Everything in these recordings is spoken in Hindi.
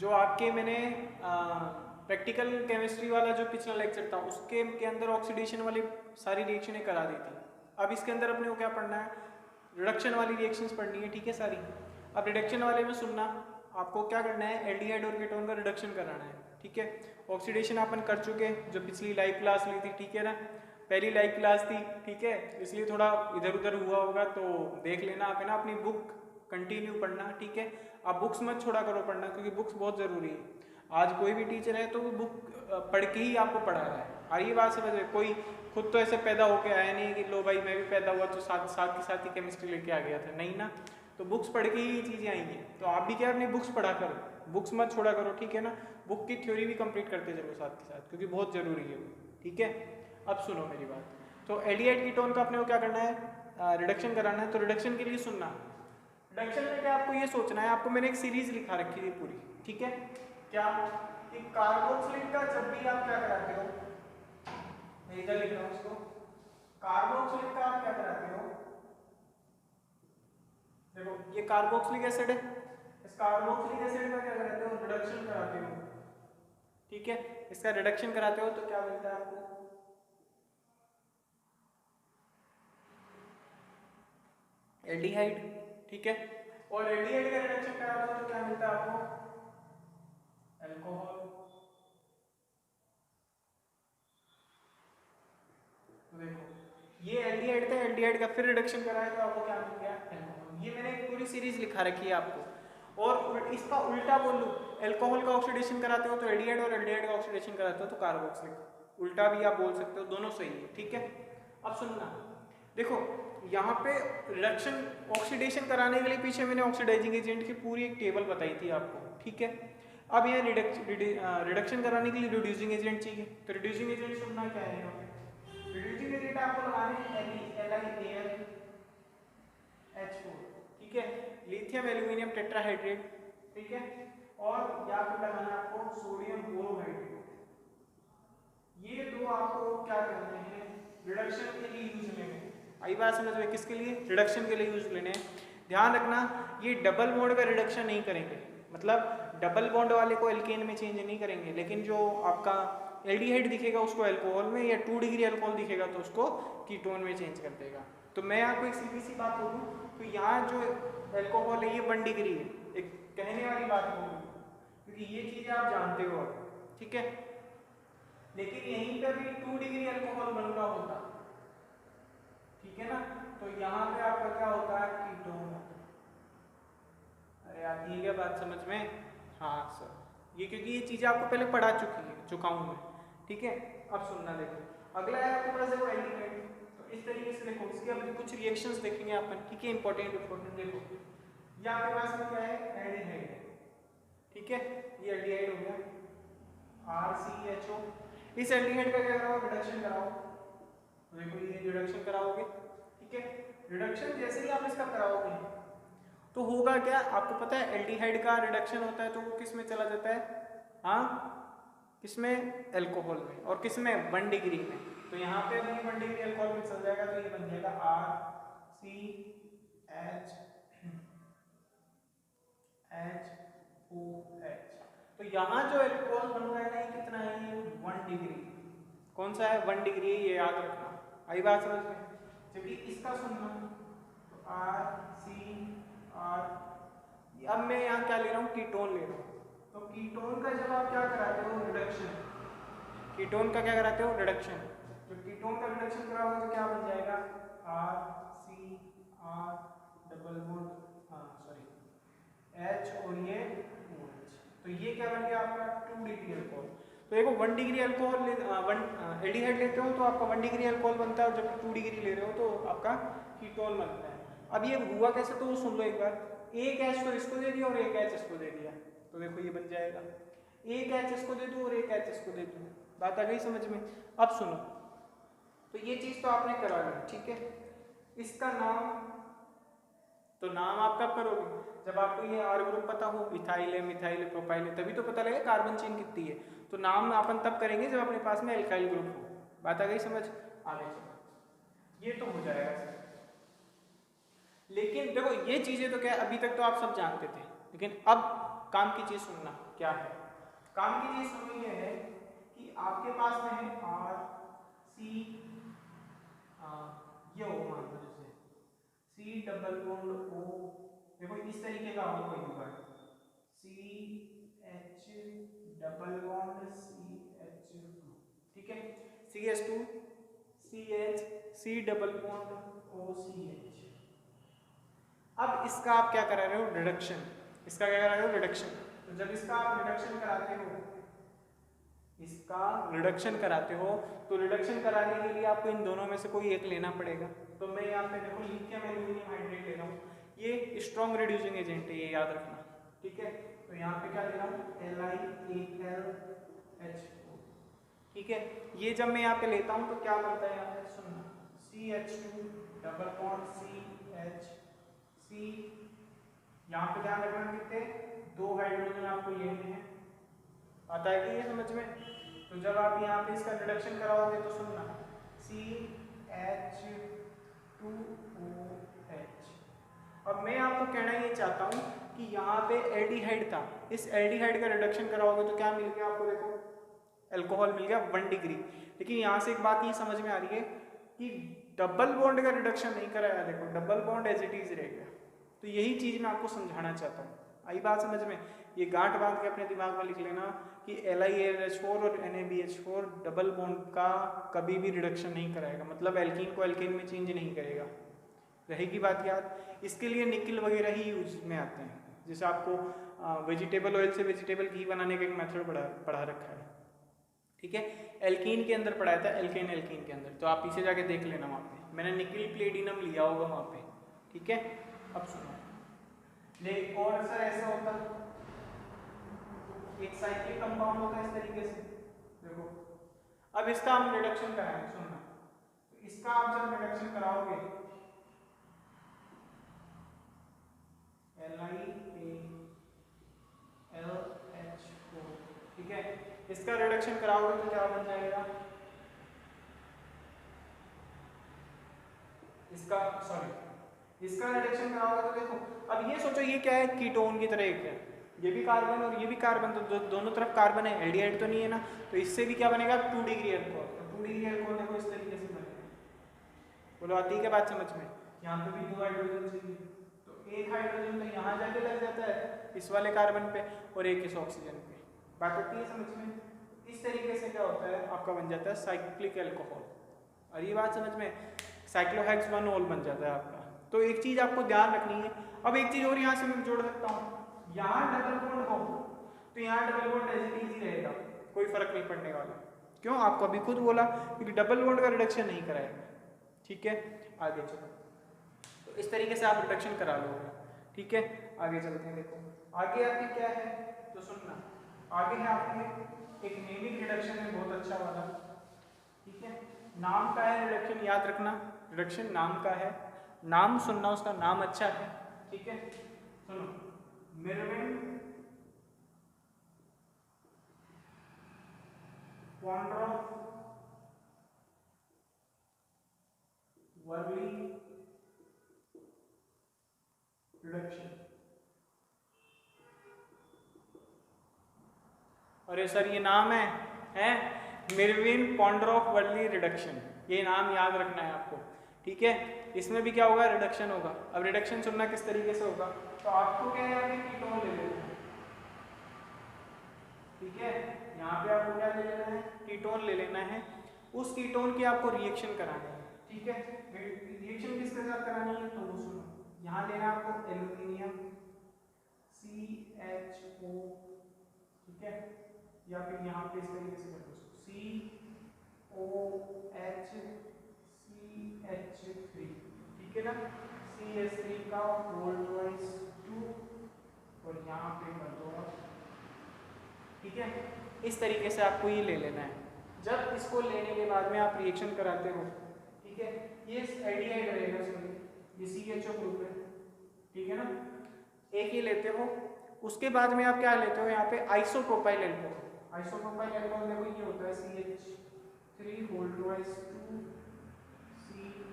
जो आपके मैंने प्रैक्टिकल केमिस्ट्री वाला जो पिछला लेक्चर था उसके के अंदर ऑक्सीडेशन वाली सारी रिएक्शनें करा दी थी। अब इसके अंदर अपने को क्या पढ़ना है, रिडक्शन वाली रिएक्शंस पढ़नी है, ठीक है सारी। अब रिडक्शन वाले में सुनना, आपको क्या करना है, एल्डिहाइड और कीटोन का रिडक्शन कराना है, ठीक है। ऑक्सीडेशन अपन कर चुके जो पिछली लाइव क्लास ली थी, ठीक है ना, पहली लाइव क्लास थी, ठीक है, इसलिए थोड़ा इधर उधर हुआ होगा तो देख लेना आप, है ना। अपनी बुक कंटिन्यू पढ़ना, ठीक है। आप बुक्स मत छोड़ा करो पढ़ना, क्योंकि बुक्स बहुत ज़रूरी है। आज कोई भी टीचर है तो वो बुक पढ़ के ही आपको पढ़ा रहा है। और ये बात समझ, कोई खुद तो ऐसे पैदा होके आया नहीं कि लो भाई मैं भी पैदा हुआ तो साथ साथ के साथ ही केमिस्ट्री लेके आ गया था, नहीं ना। तो बुक्स पढ़ के ही ये चीज़ें आएंगी। तो आप भी क्या अपनी बुक्स पढ़ा करो, बुक्स मत छोड़ा करो, ठीक है ना। बुक की थ्योरी भी कंप्लीट करते चलो साथ के साथ, क्योंकि बहुत ज़रूरी है वो, ठीक है। अब सुनो मेरी बात। तो एल्डिहाइड कीटोन का अपने को क्या करना है, रिडक्शन कराना है। तो रिडक्शन के लिए सुनना, रिडक्शन में क्या आपको ये सोचना है, आपको मैंने एक सीरीज लिखा रखी है पूरी, ठीक है। क्या कि कार्बोक्सिलिक का जब भी आप क्या कराते हो, मैं इधर लिख रहा हूं इसको, कार्बोक्सिलिक का आप क्या कराते हो, देखो ये कार्बोक्सिलिक एसिड है, इस कार्बोक्सिलिक एसिड का क्या कराते हो, रिडक्शन कराते हो, ठीक है। इसका रिडक्शन कराते हो तो क्या मिलता है आपको, एल्डिहाइड, ठीक है। और एल्डिहाइड का रिडक्शन कराते हो तो क्या मिलता है आपको, अल्कोहल। तो देखो ये एल्डिहाइड था, एल्डिहाइड का फिर रिडक्शन कराया तो आपको क्या मिल गया, अल्कोहल। ये मैंने एक पूरी सीरीज लिखा रखी है आपको। और इसका उल्टा बोलूं, अल्कोहल का ऑक्सीडेशन कराते हो तो एल्डिहाइड, और एल्डिहाइड का ऑक्सीडेशन कराते हो तो कार्बोक्सिलिक। उल्टा भी आप बोल सकते हो, दोनों सही है, ठीक है। अब सुनना, देखो यहाँ पे रिडक्शन ऑक्सीडेशन कराने के लिए पीछे मैंने ऑक्सीडाइजिंग एजेंट की पूरी एक टेबल बताई थी आपको, ठीक है। अब यहाँ रिडक्शन कराने के लिए रिड्यूसिंग एजेंट चाहिए। तो रिड्यूसिंग एजेंट सुनना क्या है यहाँ पे, रिड्यूसिंग एजेंट आपको लगाने LiAlH4, ठीक है, लिथियम एल्यूमिनियम टेट्राहाइड्रेट, ठीक है। और या फिर लगाना आपको सोडियम बोरोहाइड्रेट। ये दो आपको क्या करने हैं, रिडक्शन के लिए यूज लेने हैं। आई बात समझ में, किसके लिए, रिडक्शन के लिए यूज लेने हैं। ध्यान रखना ये डबल बॉन्ड का रिडक्शन नहीं करेंगे, मतलब डबल बॉन्ड वाले को एल्केन में चेंज नहीं करेंगे, लेकिन जो आपका एल्डिहाइड दिखेगा उसको अल्कोहल में, या 2 डिग्री अल्कोहल दिखेगा तो उसको कीटोन में चेंज कर देगा। तो मैं आपको एक सीधी सी बात बोलूँ तो यहाँ जो अल्कोहल है ये 1 डिग्री है, एक कहने वाली बात बोलूँ, क्योंकि ये चीज़ें आप जानते हो अब, ठीक है। लेकिन यहीं पर भी 2 डिग्री अल्कोहल बन रहा होता, ठीक है ना। तो यहाँ पे आपका क्या होता है, कीटोन। अरे आती है क्या बात समझ में, हाँ सर, ये क्योंकि ये चीज़ें आपको पहले पढ़ा चुका हूँ मैं, ठीक है। अब सुनना, देखो अगला है आपके पास देखो एल्डिहाइड। तो इस तरीके से देखो इसके अब कुछ रिएक्शंस देखेंगे अपन, ठीक है, इंपॉर्टेंट देखो ये आपके पास में क्या है, एल्डिहाइड, ठीक है। ये एल्डिहाइड हो गया, RCHO। इस एल्डिहाइड का क्या कराओ, रिडक्शन कराओ। तो देखो ये रिडक्शन कराओगे, ठीक है। रिडक्शन जैसे ही आप इसका कराओगे तो होगा क्या, आपको पता है एल्डिहाइड का रिडक्शन होता है तो वो किस में चला जाता है, हाँ किसमें, अल्कोहल में, और किसमें 1 डिग्री में। तो यहाँ पे अभी 1 डिग्री अल्कोहल में चल जाएगा तो ये बन जाएगा RCHOH। तो यहाँ जो अल्कोहल बन रहा है ना, ये कितना है, ये 1 डिग्री। कौन सा है, 1 डिग्री, ये याद रखना, आई बात समझ में। जबकि इसका सुनना, तो RCR, अब मैं यहाँ क्या ले रहा हूँ, कीटोन ले रहा हूँ। तो कीटोन का जब आप क्या कराते हो, रिडक्शन, कीटोन का क्या कराते हो, रिडक्शन। जब कीटोन का रिडक्शन कराओगे तो क्या बन जाएगा, RCR डबल बॉन्ड, हाँ सॉरी H और ये OH। तो ये क्या बन गया आपका 2 डिग्री अल्कोहल। तो देखो 1 डिग्री अल्कोहल एल्डिहाइड लेते हो तो आपका 1 डिग्री अल्कोहल बनता है, और जब 2 डिग्री ले रहे हो तो आपका कीटोन बनता है। अब ये हुआ कैसे, तो सुन लो एक बार, एक H तो इसको दे दिया और एक H इसको दे दिया, तो देखो ये बन जाएगा, एक H इसको दे दो और एक H इसको दे दो, बात आ गई समझ में। अब सुनो, तो ये चीज तो आपने करा ली, ठीक है। इसका नाम, तो नाम आप कब करोगे, जब आपको ये R ग्रुप पता हो, इथाइल है, मिथाइल है, प्रोपाइल है, तभी तो पता लगे कार्बन चेन कितनी है। तो नाम अपन तब करेंगे जब अपने पास में एल्काइल ग्रुप हो, बात आ गई समझ, आगे चलो ये तो हो जाएगा। लेकिन देखो ये चीजें तो क्या अभी तक तो आप सब जानते थे, लेकिन अब काम की चीज सुनना क्या है। काम की चीज सुननी ये है कि आपके पास में है आर सी, ये ओ मान लो जैसे सी डबल बॉन्ड ओ, देखो इस तरीके का हो कोई होगा C H double bond C H, ठीक है, C H two C H C double bond O C H. अब इसका आप क्या करा रहे हो, रिडक्शन, इसका क्या करा रहे हो, रिडक्शन। तो जब इसका आप रिडक्शन कराते हो, इसका रिडक्शन कराते हो तो रिडक्शन कराने के लिए आपको इन दोनों में से कोई एक लेना पड़ेगा। तो मैं यहाँ पे देखो लिथियम एल्यूमिनियम हाइड्रेट ले रहा हूँ, ये स्ट्रॉन्ग रिड्यूसिंग एजेंट है, ये याद रखना, ठीक है। तो यहाँ पे क्या ले रहा हूँ, LiAlHO, ठीक है। ये जब मैं यहाँ पे लेता हूँ तो क्या बनता है यहाँ पे, सुनना, CH2 डबल बॉन्ड CH, यहाँ पे ध्यान रखना कितने, 2 हाइड्रोजन आपको लेने हैं, आता है कि ये समझ में। तो जब आप यहाँ पे इसका रिडक्शन कराओगे तो सुनना CH2OH। अब मैं आपको कहना ये चाहता हूँ कि यहाँ पे एल्डिहाइड था, इस एल्डिहाइड का रिडक्शन कराओगे तो क्या मिल गया आपको, देखो अल्कोहल मिल गया 1 डिग्री। लेकिन यहाँ से एक बात ये समझ में आ रही है कि डबल बॉन्ड का रिडक्शन नहीं कराया, देखो double bond as it is रह गया। तो यही चीज मैं आपको समझाना चाहता हूँ, आई बात समझ में। ये गांठ बांध के अपने दिमाग में लिख लेना कि LiAlH4 और NaBH4 डबल बॉन्ड का कभी भी रिडक्शन नहीं कराएगा, मतलब एल्कीन को एल्कीन में चेंज नहीं करेगा, रहेगी बात याद। इसके लिए निकल वगैरह ही यूज में आते हैं, जैसे आपको वेजिटेबल ऑयल से वेजिटेबल घी बनाने का एक मेथड पढ़ा रखा है, ठीक है। एल्कीन के अंदर पढ़ाया था, एल्केन एल्कीन के अंदर, तो आप पीछे जाके देख लेना, वहाँ पे मैंने निकल प्लेटिनम लिया होगा वहाँ पे, ठीक है। अब सुनो, ले और सर ऐसा होता, एक साइक्लिक कंपाउंड होता है इस तरीके से, देखो अब इसका हम रिडक्शन कराएंगे, सुनना। तो इसका आप जब रिडक्शन कराओगे LiAlHO, ठीक है, इसका रिडक्शन कराओगे तो क्या बन जाएगा, इसका रिडक्शन कराओगे तो देखो, अब ये सोचो ये क्या है, कीटोन की तरह एक है, ये भी कार्बन और ये भी कार्बन, तो दोनों तरफ कार्बन है, एल्डिहाइड तो नहीं है ना। तो इससे भी क्या बनेगा, 2 डिग्री अल्कोहल। तो 2 डिग्री अल्कोहल देखो इस तरीके से बनेगा, बोलो आती है क्या बात समझ में। यहाँ पे भी 2 हाइड्रोजन चाहिए, तो एक हाइड्रोजन तो यहाँ जाके लग जाता है इस वाले कार्बन पे और एक इस ऑक्सीजन पे, बात होती है समझ में। इस तरीके से क्या होता है, आपका बन जाता है साइक्लिक अल्कोहल, और ये बात समझ में, साइक्लोहेक्स-1-ऑल बन जाता है आपका। तो एक चीज आपको ध्यान रखनी है। अब एक चीज और यहाँ से मैं जोड़ सकता हूँ, यहाँ डबल बॉन्ड हो तो यहाँ double bond as it is ही रहेगा, कोई फर्क नहीं पड़ने वाला। क्यों, आपको अभी खुद बोला कि डबल बॉन्ड का रिडक्शन नहीं कराएगा, ठीक है। आगे चलो, तो इस तरीके से आप रिडक्शन करा लोगे, ठीक है। आगे चलते हैं, देखो आगे आपके क्या है, तो सुनना, आगे है आपके एक नेमिक रिडक्शन है बहुत अच्छा वाला, ठीक है। नाम का है रिडक्शन, याद रखना रिडक्शन नाम का है, नाम सुनना, उसका नाम अच्छा है, ठीक है। सुनो, मिरविन पॉन्ड्रोफ वर्ली रिडक्शन। अरे सर ये नाम है मिरविन पॉन्ड्रोफ वर्ली रिडक्शन, ये नाम याद रखना है आपको, ठीक है। इसमें भी क्या होगा, रिडक्शन होगा। अब रिडक्शन सुनना किस तरीके से होगा, तो आपको क्या है, कीटोन ले लेना है, ठीक है। यहाँ पे आपको क्या ले लेना है, कीटोन ले लेना है, उस कीटोन की आपको रिएक्शन करानी है, ठीक है। रिएक्शन किसके साथ करानी है, तो वो सुनो, यहाँ लेना है आपको एल्यूमिनियम CHO, ठीक है, या फिर यहाँ पे इस तरीके से कर दो COH CH3, ठीक है ना, CH3 का वोल्टवाइज 2 और यहाँ पे कर दो, ठीक है। इस तरीके से आपको ये ले लेना है। जब इसको लेने के बाद में आप रिएक्शन कराते हो, ठीक है, ये एल्डिहाइड रहेगा, सॉरी ये CHO ग्रुप है, ठीक है ना, एक ही लेते हो। उसके बाद में आप क्या लेते हो, यहाँ पे आइसोप्रोपाइल अल्कोहल। आइसोप्रोपाइल अल्कोहल देखो ये होता है CH3 वोल्टवाइज 2 CH2OH,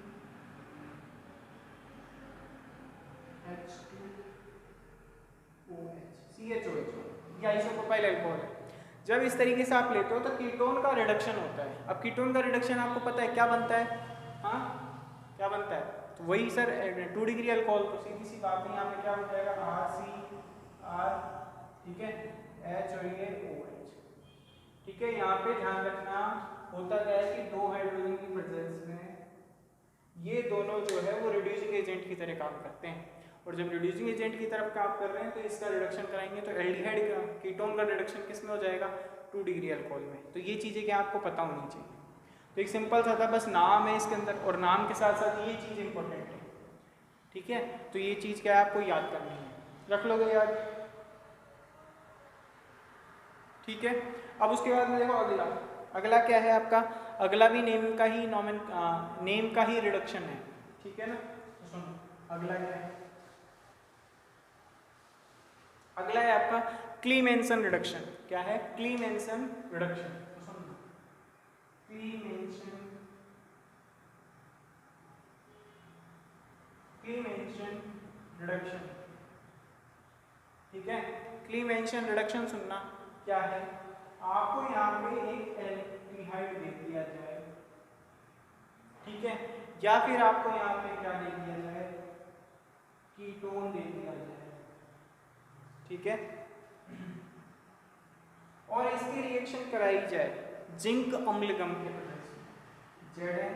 CHOH, क्या आइसोप्रोपाइल अल्कोहल है। जब इस तरीके से आप लेते हो तो कीटोन का रिडक्शन होता है। अब कीटोन का रिडक्शन आपको पता है क्या बनता है, हाँ क्या बनता है, तो वही सर 2 डिग्री अल्कोहल, तो सीधी सी बात है यहाँ पे क्या हो जाएगा RCR, ठीक है, H और ये OH, ठीक है। यहाँ पे ध्यान रखना होता क्या है कि 2 हाइड्रोजन की प्रेजेंस में ये दोनों जो है वो रिड्यूसिंग एजेंट की तरह काम करते हैं, और जब रिड्यूसिंग एजेंट की तरफ काम कर रहे हैं तो इसका रिडक्शन कराएंगे तो एल्डिहाइड का कीटोन का रिडक्शन किस में हो जाएगा, 2 डिग्री अल्कोहल में। तो ये चीज़ें क्या आपको पता होनी चाहिए। तो एक सिंपल सा था, बस नाम है इसके अंदर और नाम के साथ साथ ये चीज़ इंपॉर्टेंट है, ठीक है। तो ये चीज़ क्या है आपको याद करनी है, रख लोगे याद, ठीक है। अब उसके बाद में देखो अगला क्या है आपका, अगला भी नेम का ही नेम का ही रिडक्शन है, ठीक है ना। तो सुनो अगला क्या है, अगला है आपका क्लीमेंसन रिडक्शन। क्या है, क्लीमेंसन रिडक्शन। तो सुनो क्लीमेंसन रिडक्शन, ठीक है। क्लीमेंसन रिडक्शन सुनना क्या है, आपको यहाँ पे एक एल्डिहाइड दे दिया जाए, ठीक है, या फिर आपको यहाँ पे क्या दे दिया जाए, कीटोन दे दिया जाए, ठीक है, और इसकी रिएक्शन कराई जाए जिंक अम्लगम के प्रेजेंस में, Zn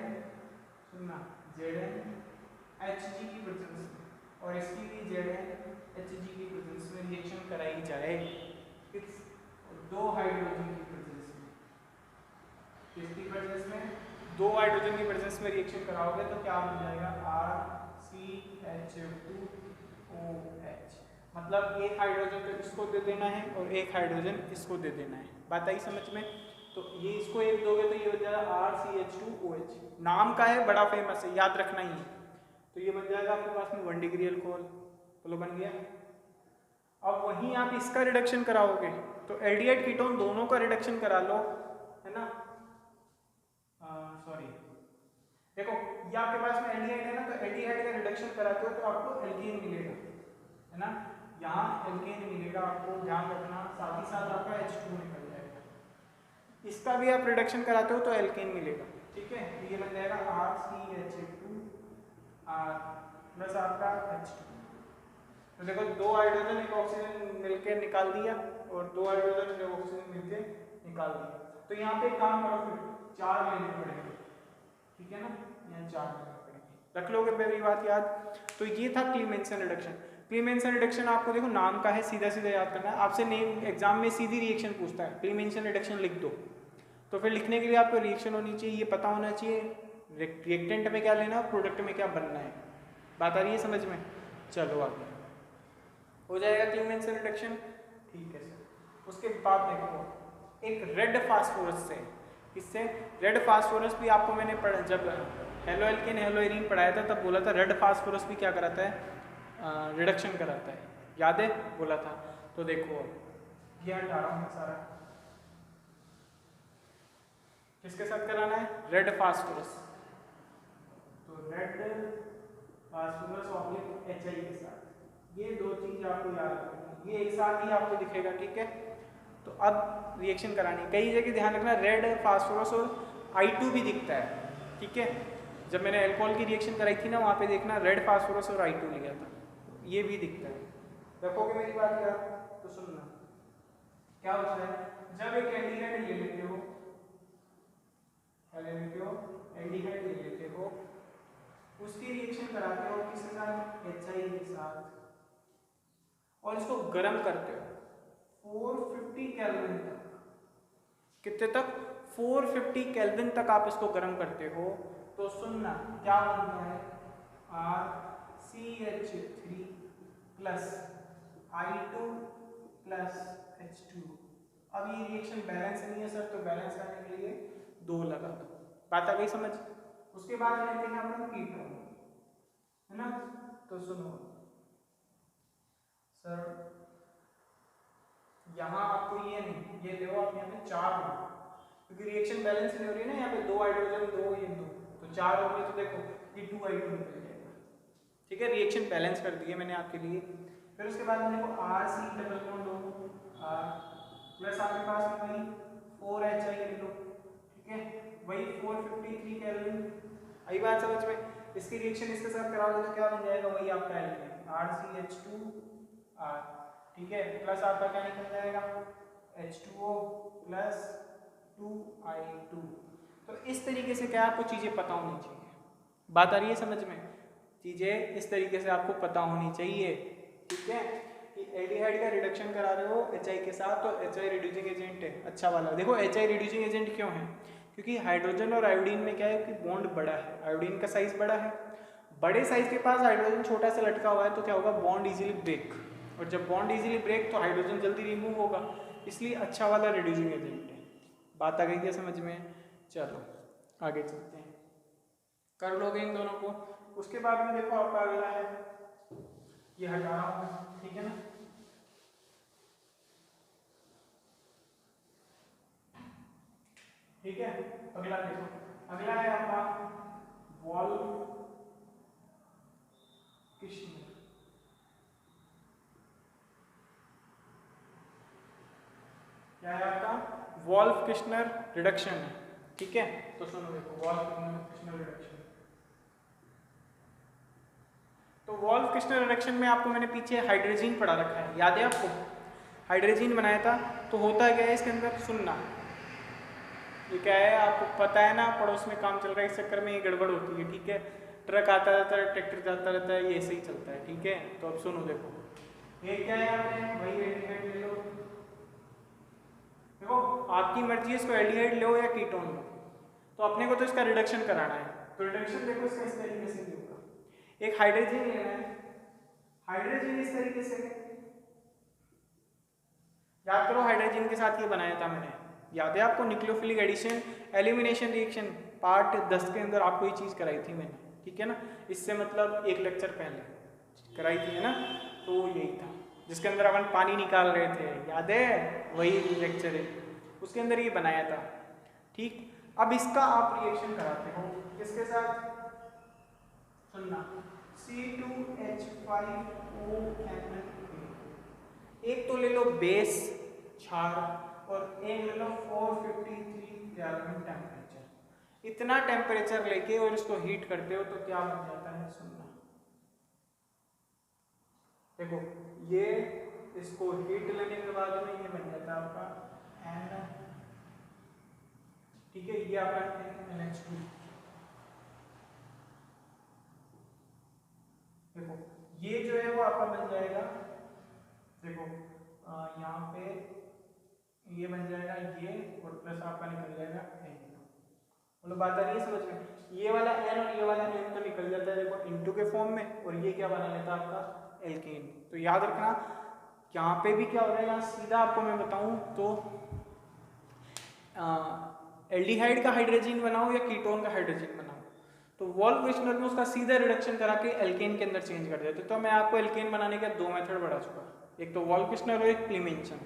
सुनना ZnHg की प्रेजेंस में, और इसकी भी ZnHg की प्रेजेंस में रिएक्शन कराई जाए किस, 2 हाइड्रोजन की प्रेजेंस में, किसकी प्रेजेंस में, 2 हाइड्रोजन की प्रेजेंस में रिएक्शन कराओगे तो क्या हो जाएगा RCH2OH, मतलब एक हाइड्रोजन तो इसको दे देना है और एक हाइड्रोजन इसको दे देना है, बात आई समझ में। तो ये इसको एक दोगे तो ये हो जाएगा RCH2OH, नाम का है, बड़ा फेमस है, याद रखना ही है। तो ये बन जाएगा आपके पास में 1 डिग्री अल्कोहल, बोलो बन गया। अब वहीं आप इसका रिडक्शन कराओगे तो एल्डिहाइड कीटोन दोनों का रिडक्शन करा लो, है ना, सॉरी देखो ये आपके पास में एल्डिहाइड है ना, तो एल्डिहाइड का रिडक्शन कराते हो तो आपको एल्केन मिलेगा, है ना, यहाँ एल्केन मिलेगा आपको, ध्यान रखना, साथ ही साथ आपका H2 निकल जाएगा। इसका भी आप रिडक्शन कराते हो तो एल्केन मिलेगा, ठीक है। तो ये बन जाएगा RCH2 प्लस आपका H2। तो देखो 2 हाइड्रोजन एक ऑक्सीजन मिलकर निकाल दिया और 2 हाइड्रोजन एक ऑक्सीजन मिलकर निकाल दिया। तो यहाँ पे काम करो, फिर 4 लेने पड़ेंगे, ठीक है ना, यहाँ 4 लेने पड़ेंगे, रख लोगे पहली बात याद। तो ये था क्लीमेंसन रिडक्शन। क्लीमेंसन रिडक्शन आपको देखो नाम का है, सीधा सीधा याद करना है, आपसे नेम एग्जाम में सीधी रिएक्शन पूछता है, क्लीमेंसन रिडक्शन लिख दो, तो फिर लिखने के लिए आपको रिएक्शन होनी चाहिए, ये पता होना चाहिए रिएक्टेंट में क्या लेना है, प्रोडक्ट में क्या बनना है, बात आ रही है समझ में। चलो आगे हो जाएगा क्लीमेंसन रिडक्शन, ठीक है सर। उसके बाद देखो एक रेड फास्फोरस से, इससे रेड फास्फोरस भी आपको मैंने जब हेलो एल्केन हेलो एरीन पढ़ाया था तब बोला था रेड फास्फोरस भी क्या कराता है, रिडक्शन कराता है, याद है बोला था। तो देखो ये हटा रहा हूँ सारा, किसके साथ कराना है, रेड फास्फोरस, तो रेड फास्फोरस ऑब्लिक HI के साथ, ये 2 चीज आपको याद रखनी, ये एक साथ ही आपको दिखेगा, ठीक है। तो अब रिएक्शन करानी, कई जगह ध्यान रखना रेड फास्फोरस और I2 भी दिखता है, ठीक है। जब मैंने अल्कोहल की रिएक्शन कराई थी ना वहाँ पे देखना रेड फास्फोरस और I2 लिया था, ये भी दिखता है, रखोगे मेरी बात याद। तो सुनना क्या होता है, जब एक एल्डिहाइड ले लेते हो, क्या ले लेते हो, एल्डिहाइड ले लेते हो, उसकी रिएक्शन कराते हो किसके साथ, HI के साथ, और इसको गर्म करते हो 450 केल्विन तक, कितने तक, 450 केल्विन तक आप इसको गर्म करते हो। तो सुनना क्या बनता है, RCH3 plus I2 plus H2। अब ये रिएक्शन बैलेंस नहीं है सर, तो बैलेंस करने के लिए 2 लगा दो, बात आ गई समझ। उसके बाद लेते हैं अपन कीटोन, है ना। तो सुनो सर, यहाँ आपको ये नहीं, ये देखो आप यहाँ पे 4 हो, क्योंकि रिएक्शन बैलेंस नहीं हो रही है ना, यहाँ पे 2 हाइड्रोजन 2 ये 2, तो 4 हो गए, तो देखो ये 2 I2 निकल जाएगा, ठीक है। रिएक्शन बैलेंस कर दी है मैंने आपके लिए। फिर उसके बाद में देखो RC double bond O R plus आपके पास में वही 4HI ले लो, ठीक है, वही 453 केल्विन। आई बात समझ में? इसकी रिएक्शन इसके साथ कराओगे तो क्या बन जाएगा, वही आपका एलिमेंट RCH2R, ठीक है, प्लस आपका क्या निकल जाएगा H2O प्लस 2I2। तो इस तरीके से क्या आपको चीज़ें पता होनी चाहिए। बात आ रही है समझ में? चीज़ें इस तरीके से आपको पता होनी चाहिए, ठीक है, कि एल्डिहाइड का रिडक्शन करा रहे हो HI के साथ तो HI रिड्यूसिंग एजेंट है अच्छा वाला। देखो HI रिड्यूसिंग एजेंट क्यों है? क्योंकि हाइड्रोजन और आयोडीन में क्या है कि बॉन्ड बड़ा है, आयोडीन का साइज बड़ा है, बड़े साइज के पास हाइड्रोजन छोटा सा लटका हुआ है तो क्या होगा, बॉन्ड इजीली ब्रेक, और जब बॉन्ड इजीली ब्रेक तो हाइड्रोजन जल्दी रिमूव होगा, इसलिए अच्छा वाला रिड्यूसिंग एजेंट है। बात आ गई क्या समझ में? चलो आगे चलते हैं, कर लोगे इन दोनों को। उसके बाद में देखो आपका अगला है, ये हटा रहा हूं, ठीक है ना, ठीक है। अगला देखो, अगला है आपका वॉल्फ किश्नर। क्या है आपका? वॉल्फ किश्नर रिडक्शन है, ठीक है। तो सुनो देखो, वॉल्फ किश्नर रिडक्शन, तो वॉल्फ किश्नर रिडक्शन में आपको मैंने पीछे हाइड्रोजीन पढ़ा रखा है, याद है आपको? हाइड्रोजीन बनाया था, तो होता क्या है इसके अंदर, सुनना, ये क्या है आपको पता है ना, पड़ोस में काम चल रहा है इस चक्कर में ये गड़बड़ होती है, ठीक है, ट्रक आता रहता है, ट्रैक्टर जाता रहता है, ये ऐसे ही चलता है, ठीक है। तो अब सुनो देखो, ये क्या है, आपने वही एल्डिहाइड ले लो, देखो आपकी मर्जी है इसको एल्डिहाइड लो या कीटोन लो, तो अपने को तो इसका रिडक्शन कराना है, तो रिडक्शन देखो इसका इस तरीके से होगा, एक हाइड्रोजन लेना है, हाइड्रोजन इस तरीके से, याद करो हाइड्रोजन के साथ ये बनाया था मैंने, याद है आपको? Nucleophilic addition elimination reaction part 10 के अंदर आपको ये चीज़ कराई थी मैंने, ठीक है ना, इससे मतलब एक लेक्चर पहले कराई थी, है ना। तो यही था जिसके अंदर अपन पानी निकाल रहे थे, याद है? वही लेक्चर है, उसके अंदर ये बनाया था, ठीक। अब इसका आप रिएक्शन कराते हो किसके साथ, सुनना, C2H5ONA, एक तो ले लो बेस क्षार और एक ले लो 453 केल्विन टेम्परेचर, इतना टेम्परेचर लेके और इसको हीट करते हो तो क्या बन जाता है, सुनना, देखो ये इसको हीट लेने के बाद में ये बन जाता है आपका N, ठीक है, ये आपका NH2, देखो ये जो है वो आपका बन जाएगा, देखो यहाँ पे ये बन जाएगा ये, और प्लस आपका निकल जाएगा N, मतलब बात आ रही है समझ में? ये वाला N और ये वाला N तो निकल जाता है देखो इनटू के फॉर्म में, और ये क्या बना लेता है आपका एल्केन। तो याद रखना यहाँ पे भी क्या हो जाएगा, सीधा आपको मैं बताऊं तो एल्डिहाइड का हाइड्रोजन बनाओ या कीटोन का हाइड्रोजन बनाओ, तो वॉल्फ किश्नर में उसका सीधा रिडक्शन करा के एल्केन के अंदर चेंज कर देते। तो मैं आपको एल्केन बनाने का 2 मेथड बता चुका, एक तो वॉल्फ किश्नर और एक क्लीमेंसन,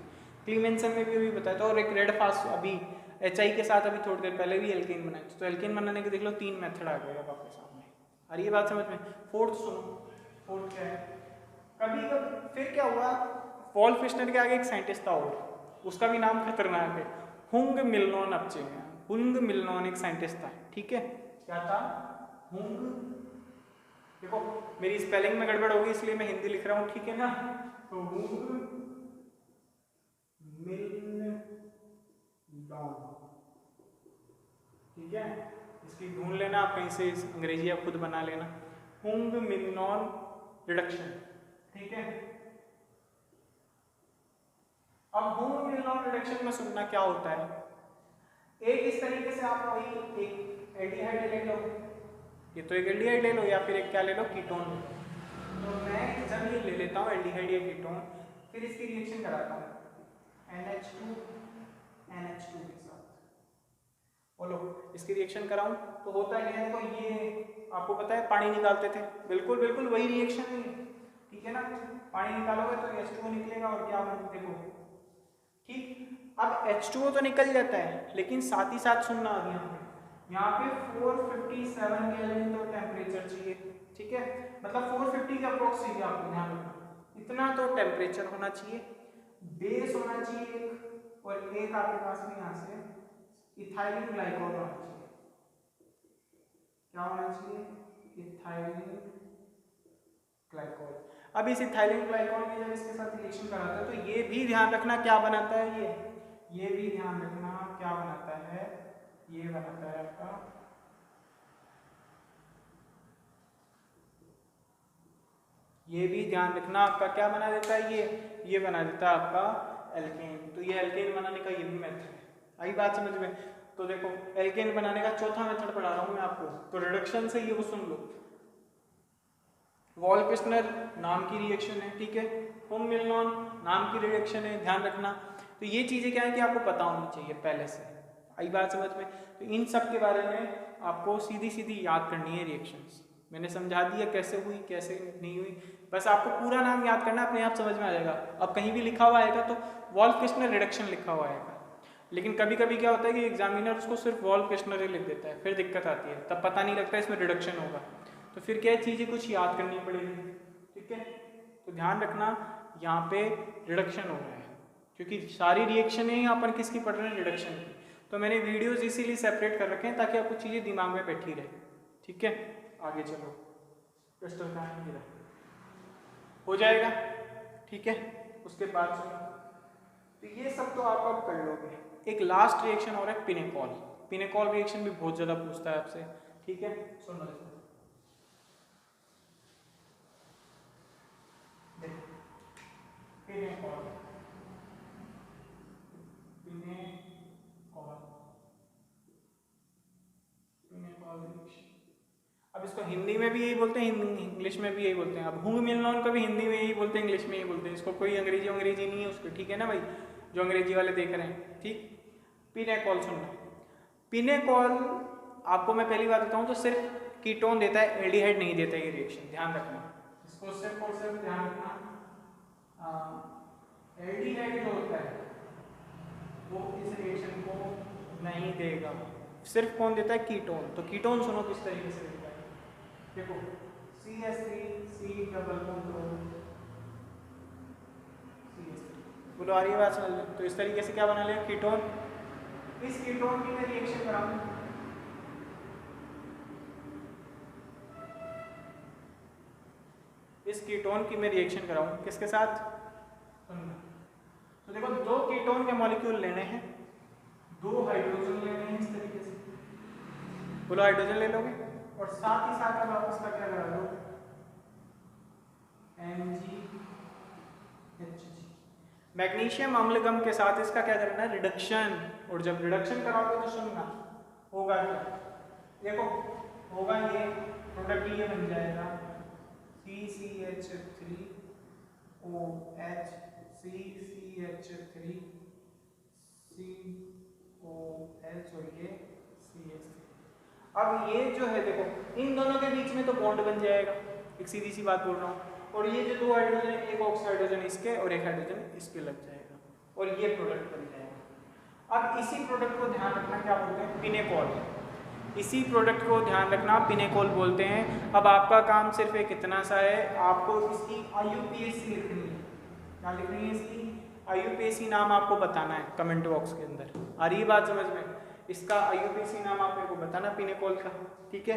क्लीमेंसन में भी अभी बताया था, और एक रेड फास्ट अभी HI के साथ अभी थोड़ी देर पहले भी एल्केन बनाए, तो एल्केन बनाने के देख लो 3 मेथड आ गए अब आपके सामने। अरे ये बात समझ में? फोर्थ सुनो, फोर्थ क्या है, कभी कभी फिर क्या हुआ, वॉल्फ किश्नर के आगे एक साइंटिस्ट था और उसका भी नाम खतरनाक है, हुंग मिलनॉन अपचे, हुंग मिलनॉन एक साइंटिस्ट था, ठीक है, क्या था, हुंग, देखो मेरी स्पेलिंग में गड़बड़ होगी इसलिए मैं हिंदी लिख रहा हूँ, ठीक है ना, तो हुंग मिलनॉन, ठीक है, इसकी ढूंढ लेना आप कहीं से, अंग्रेजी आप खुद बना लेना, हुंग मिलनॉन रिडक्शन, ठीक है। अब हुंग मिलनॉन रिडक्शन में सुनना क्या होता है, एक इस तरीके से आप वही एक एल्डिहाइड ले लो, ये तो एक एल्डिहाइड ले लो, या फिर एक क्या ले लो, कीटोन ले लो, तो मैं जब ये ले लेता हूँ एल्डिहाइड या कीटोन, फिर इसकी रिएक्शन कराता हूँ NH2 NH2 के साथ, बोलो इसकी रिएक्शन कराऊं तो होता क्या है, तो ये आपको पता है पानी निकालते थे, बिल्कुल बिल्कुल वही रिएक्शन है, ठीक है ना, पानी निकालोगे तो H2O निकलेगा और क्या बनते हो, ठीक। अब H2O तो निकल जाता है, लेकिन साथ ही साथ सुनना यहाँ पे 457 केल्विन तो टेम्परेचर चाहिए, ठीक है, मतलब 450 के अप्रोक्स चाहिए आपको ध्यान रखना, इतना तो टेम्परेचर होना चाहिए, बेस होना चाहिए एक, और एक आपके पास में यहाँ से इथाइलिन ग्लाइकॉल होना चाहिए। क्या होना चाहिए? Ethylene glycol. अब इस इथाइलिन ग्लाइकॉल की जब इसके साथ रिएक्शन कराते हैं तो ये भी ध्यान रखना क्या बनाता है, ये भी ध्यान रखना क्या बनाता है, ये बनाता है आपका ये भी ध्यान रखना आपका क्या बना देता है, ये बना देता है आपका एल्केन। तो ये एल्केन बनाने का ये भी मेथड है। आई बात समझ में? तो देखो एल्केन बनाने का चौथा मेथड पढ़ा रहा हूं मैं आपको, तो रिडक्शन से ये वो सुन लो। वॉल्फ-किस्टनर नाम की रिएक्शन है, ठीक है, हुंग-मिलनॉन नाम की रिएक्शन है, ध्यान रखना। तो ये चीजें क्या है कि आपको पता होनी चाहिए पहले से। आई बात समझ में? तो इन सब के बारे में आपको सीधी सीधी याद करनी है रिएक्शंस। मैंने समझा दिया कैसे हुई कैसे नहीं हुई, बस आपको पूरा नाम याद करना, अपने आप समझ में आ जाएगा। अब कहीं भी लिखा हुआ आएगा तो वॉल्फ-किस्टनर रिडक्शन लिखा हुआ आएगा, लेकिन कभी कभी क्या होता है कि एग्जामिनर उसको सिर्फ वॉल्फ-किस्टनर ही लिख देता है, फिर दिक्कत आती है, तब पता नहीं लगता इसमें रिडक्शन होगा। तो फिर क्या चीज़ें कुछ याद करनी पड़ेगी, ठीक है। तो ध्यान रखना यहाँ पे रिडक्शन हो रहा है, क्योंकि सारी रिएक्शन है अपन किसकी पढ़ रहे हैं, रिडक्शन की। तो मैंने वीडियोस इसीलिए सेपरेट कर रखे हैं ताकि आपको चीज़ें दिमाग में बैठी रहे, ठीक है। आगे चलो, क्रिस्टल का हो जाएगा, ठीक है। उसके बाद तो ये सब तो आप अब कर लोगे। एक लास्ट रिएक्शन और है पिनेकॉल। पिनेकॉल रिएक्शन भी बहुत ज़्यादा पूछता है आपसे, ठीक है। सुन लो पिनेकॉल, अब इसको हिंदी में भी यही बोलते हैं, इंग्लिश में भी यही बोलते हैं। अब हुंग-मिलनॉन को भी हिंदी में यही बोलते हैं, इंग्लिश में यही बोलते हैं। इसको कोई अंग्रेजी नहीं है उसको, ठीक है ना भाई, जो अंग्रेजी वाले देख रहे हैं, ठीक। पिनेकॉल सुनना, पिनेकॉल आपको मैं पहली बात बताऊं तो सिर्फ कीटोन देता है, एल्डिहाइड नहीं देता ये रिएक्शन, ध्यान रखना इसको, सिर्फ और सिर्फ ध्यान रखना। एल्डिहाइड जो होता है वो इस रिएक्शन को नहीं देगा, सिर्फ कौन देता है, कीटोन। तो कीटोन सुनो किस तरीके से देता है, देखो CH3 डबल बॉन्ड CH3, बोलो आ रही है बात समझ में? तो इस तरीके से क्या बना लिया, कीटोन। इस कीटोन की मैं रिएक्शन कराऊं, इस कीटोन की मैं रिएक्शन कराऊं किसके साथ, तो देखो दो कीटोन के मॉलिक्यूल लेने हैं, दो हाइड्रोजन लेने हैं इस तरीके से, बोलो हाइड्रोजन ले लोगे, और साथ ही साथ अब आप इसका क्या करा लो, MgHg, मैग्नीशियम अम्लगम के साथ इसका क्या करना है, रिडक्शन। और जब रिडक्शन कराओगे तो सुनना होगा क्या, देखो होगा ये प्रोडक्ट ये बन जाएगा CCH3OH, CCH3COH और ये CH3। अब ये जो है देखो इन दोनों के बीच में तो बॉन्ड बन जाएगा, एक सीधी सी बात बोल रहा हूँ, और ये जो दो हाइड्रोजन है, एक ऑक्सीजन हाइड्रोजन इसके और एक हाइड्रोजन इस पे लग जाएगा, और ये प्रोडक्ट बन जाएगा। अब इसी प्रोडक्ट को ध्यान रखना क्या बोलते हैं, पिनेकॉल। इसी प्रोडक्ट को ध्यान रखना पिनेकॉल बोलते हैं। अब आपका काम सिर्फ एक इतना सा है, आपको इसकी IUPAC लिखनी है। क्या लिखनी है इसकी, IUPAC नाम आपको बताना है कमेंट बॉक्स के अंदर। आ रही है बात समझ में? इसका IUPAC नाम आप मेरे को बताना पिनेकॉल का, ठीक है।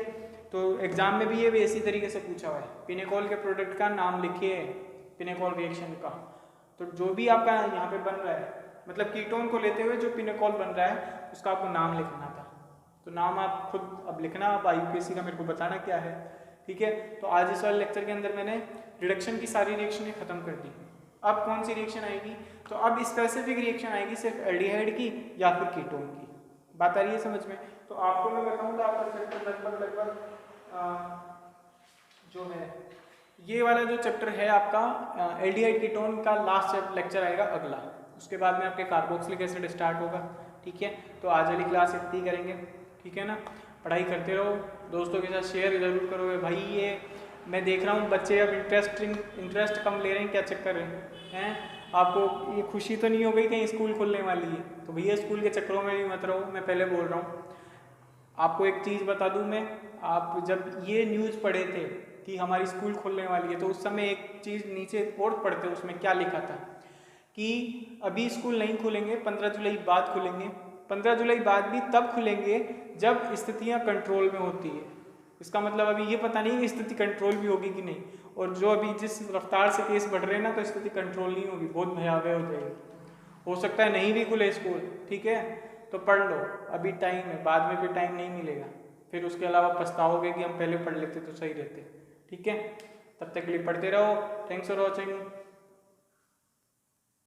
तो एग्जाम में भी ये भी इसी तरीके से पूछा हुआ है, पिनेकॉल के प्रोडक्ट का नाम लिखिए, पिनेकॉल रिएक्शन का। तो जो भी आपका यहाँ पे बन रहा है, मतलब कीटोन को लेते हुए जो पिनेकॉल बन रहा है उसका आपको नाम लिखना था। तो नाम आप खुद अब लिखना, आप IUPAC का मेरे को बताना क्या है, ठीक है। तो आज इस वाले लेक्चर के अंदर मैंने रिडक्शन की सारी रिएक्शनें खत्म कर दी। अब कौन सी रिएक्शन आएगी, तो अब स्पेसिफिक रिएक्शन आएगी सिर्फ एल्डिहाइड की या फिर कीटोन की। बात आ रही है समझ में? तो आपको मैं बताऊँ तो आपका चैप्टर लगभग जो है ये वाला जो चैप्टर है आपका एल्डिहाइड कीटोन का लास्ट लेक्चर आएगा अगला, उसके बाद में आपके कार्बोक्सिलिक एसिड स्टार्ट होगा, ठीक है। तो आज वाली क्लास इतनी करेंगे, ठीक है ना। पढ़ाई करते रहो, दोस्तों के साथ शेयर जरूर करोगे भाई। ये मैं देख रहा हूँ बच्चे अब इंटरेस्ट कम ले रहे हैं, क्या चक्कर है? आपको ये खुशी तो नहीं हो गई कहीं स्कूल खुलने वाली है? तो भैया स्कूल के चक्करों में भी मत रहो, मैं पहले बोल रहा हूँ। आपको एक चीज़ बता दूँ मैं, आप जब ये न्यूज़ पढ़े थे कि हमारी स्कूल खुलने वाली है, तो उस समय एक चीज़ नीचे और पढ़ते उसमें क्या लिखा था कि अभी स्कूल नहीं खुलेंगे, 15 जुलाई बाद खुलेंगे। 15 जुलाई बाद भी तब खुलेंगे जब स्थितियाँ कंट्रोल में होती है। इसका मतलब अभी ये पता नहीं कि स्थिति कंट्रोल भी होगी कि नहीं, और जो अभी जिस रफ्तार से केस बढ़ रहे हैं ना, तो स्थिति कंट्रोल नहीं होगी, बहुत भयावह हो जाएगी। हो सकता है नहीं भी खुले स्कूल, ठीक है, तो पढ़ लो, अभी टाइम है, बाद में फिर टाइम नहीं मिलेगा, फिर उसके अलावा पछताओगे कि हम पहले पढ़ लेते तो सही रहते। ठीक है, तब तक के लिए पढ़ते रहो। Thanks for watching.